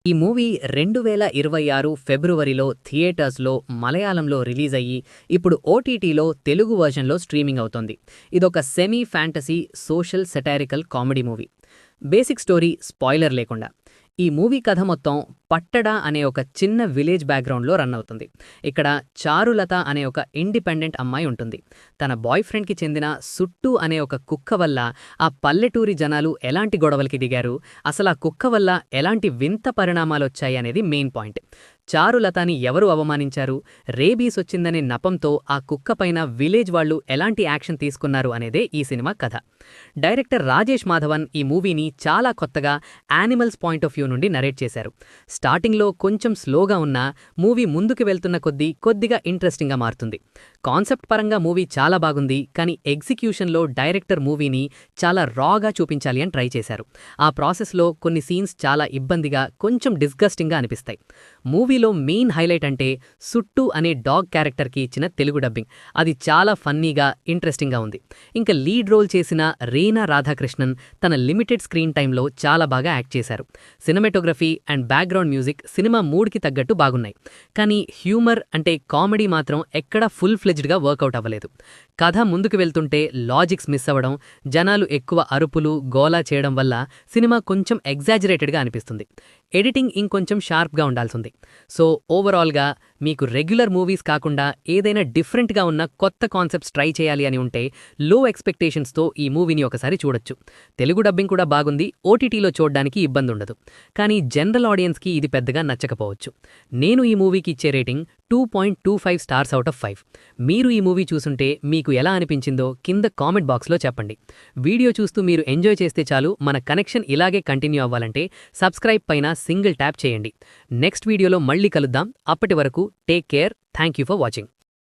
ఈ మూవీ 2026 ఫిబ్రవరిలో థియేటర్స్‌లో, మలయాళంలో రిలీజ్ అయ్యి, ఇప్పుడు ఓటీటీలో తెలుగు వర్షన్‌లో స్ట్రీమింగ్ అవుతోంది. ఇదొక semi fantasy, social satirical comedy movie. Basic story spoiler లేకుండా. ఈ మూవీ కథ మొత్తం పట్టడ అనే ఒక చిన్న విలేజ్ బ్యాక్‌గ్రౌండ్‌లో రన్ అవుతుంది. ఇక్కడ చారులత అనే ఒక ఇండిపెండెంట్ అమ్మాయి ఉంటుంది. తన బాయ్ ఫ్రెండ్‌కి చెందిన సుట్టు అనే ఒక కుక్క వల్ల ఆ పల్లెటూరి జనాలు ఎలాంటి గొడవలకి దిగారు, అసలా కుక్క వల్ల ఎలాంటి వింత పరిణామాలొచ్చాయి అనేది మెయిన్ పాయింట్. చారులతని ఎవరు అవమానించారు, రేబీస్ వచ్చిందనే నెపంతో ఆ కుక్క పైన విలేజ్ వాళ్ళు ఎలాంటి యాక్షన్ తీసుకున్నారు అనేదే ఈ సినిమా కథ. డైరెక్టర్ రాజేష్ మాధవన్ ఈ మూవీని చాలా కొత్తగా యానిమల్స్ పాయింట్ ఆఫ్ వ్యూ నుండి నరేట్ చేశారు. స్టార్టింగ్లో కొంచెం స్లోగా ఉన్నా మూవీ ముందుకు వెళ్తున్న కొద్దిగా ఇంట్రెస్టింగ్గా మారుతుంది. కాన్సెప్ట్ పరంగా మూవీ చాలా బాగుంది, కానీ ఎగ్జిక్యూషన్లో డైరెక్టర్ మూవీని చాలా రాగా చూపించాలి అని ట్రై చేశారు. ఆ ప్రాసెస్లో కొన్ని సీన్స్ చాలా ఇబ్బందిగా, కొంచెం డిస్గస్టింగ్గా అనిపిస్తాయి. మూవీలో మెయిన్ హైలైట్ అంటే సుట్టు అనే డాగ్ క్యారెక్టర్కి ఇచ్చిన తెలుగు డబ్బింగ్. అది చాలా ఫన్నీగా, ఇంట్రెస్టింగ్గా ఉంది. ఇంకా లీడ్ రోల్ చేసిన రీనా రాధాకృష్ణన్ తన లిమిటెడ్ స్క్రీన్ టైంలో చాలా బాగా యాక్ట్ చేశారు. Cinematography and background music cinema మూడ్కి తగ్గట్టు బాగున్నాయి. కానీ హ్యూమర్ అంటే కామెడీ మాత్రం ఎక్కడా ఫుల్ ఫ్లెజ్డ్గా వర్కౌట్ అవ్వలేదు. కథ ముందుకు వెళ్తుంటే లాజిక్స్ మిస్ అవ్వడం, జనాలు ఎక్కువ అరుపులు, గోలా చేయడం వల్ల సినిమా కొంచెం ఎగ్జాజరేటెడ్గా అనిపిస్తుంది. ఎడిటింగ్ ఇంకొంచెం షార్ప్గా ఉండాల్సింది. సో ఓవరాల్గా మీకు రెగ్యులర్ మూవీస్ కాకుండా ఏదైనా డిఫరెంట్గా ఉన్న కొత్త కాన్సెప్ట్స్ ట్రై చేయాలి అని ఉంటే లో ఎక్స్పెక్టేషన్స్తో ఈ మూవీని ఒకసారి చూడొచ్చు. తెలుగు డబ్బింగ్ కూడా బాగుంది, ఓటీటీలో చూడడానికి ఇబ్బంది ఉండదు. కానీ జనరల్ ఆడియన్స్కి ఇది పెద్దగా నచ్చకపోవచ్చు. నేను ఈ మూవీకి ఇచ్చే రేటింగ్ 2.25 స్టార్స్ అవుట్ ఆఫ్ 5. మీరు ఈ మూవీ చూసుంటే మీకు ఎలా అనిపించిందో కింద కామెంట్ బాక్స్లో చెప్పండి. వీడియో చూస్తూ మీరు ఎంజాయ్ చేస్తే చాలు. మన కనెక్షన్ ఇలాగే కంటిన్యూ అవ్వాలంటే సబ్స్క్రైబ్ పైన సింగిల్ ట్యాప్ చేయండి. నెక్స్ట్ వీడియోలో మళ్ళీ కలుద్దాం. అప్పటి వరకు take care. Thank you for watching.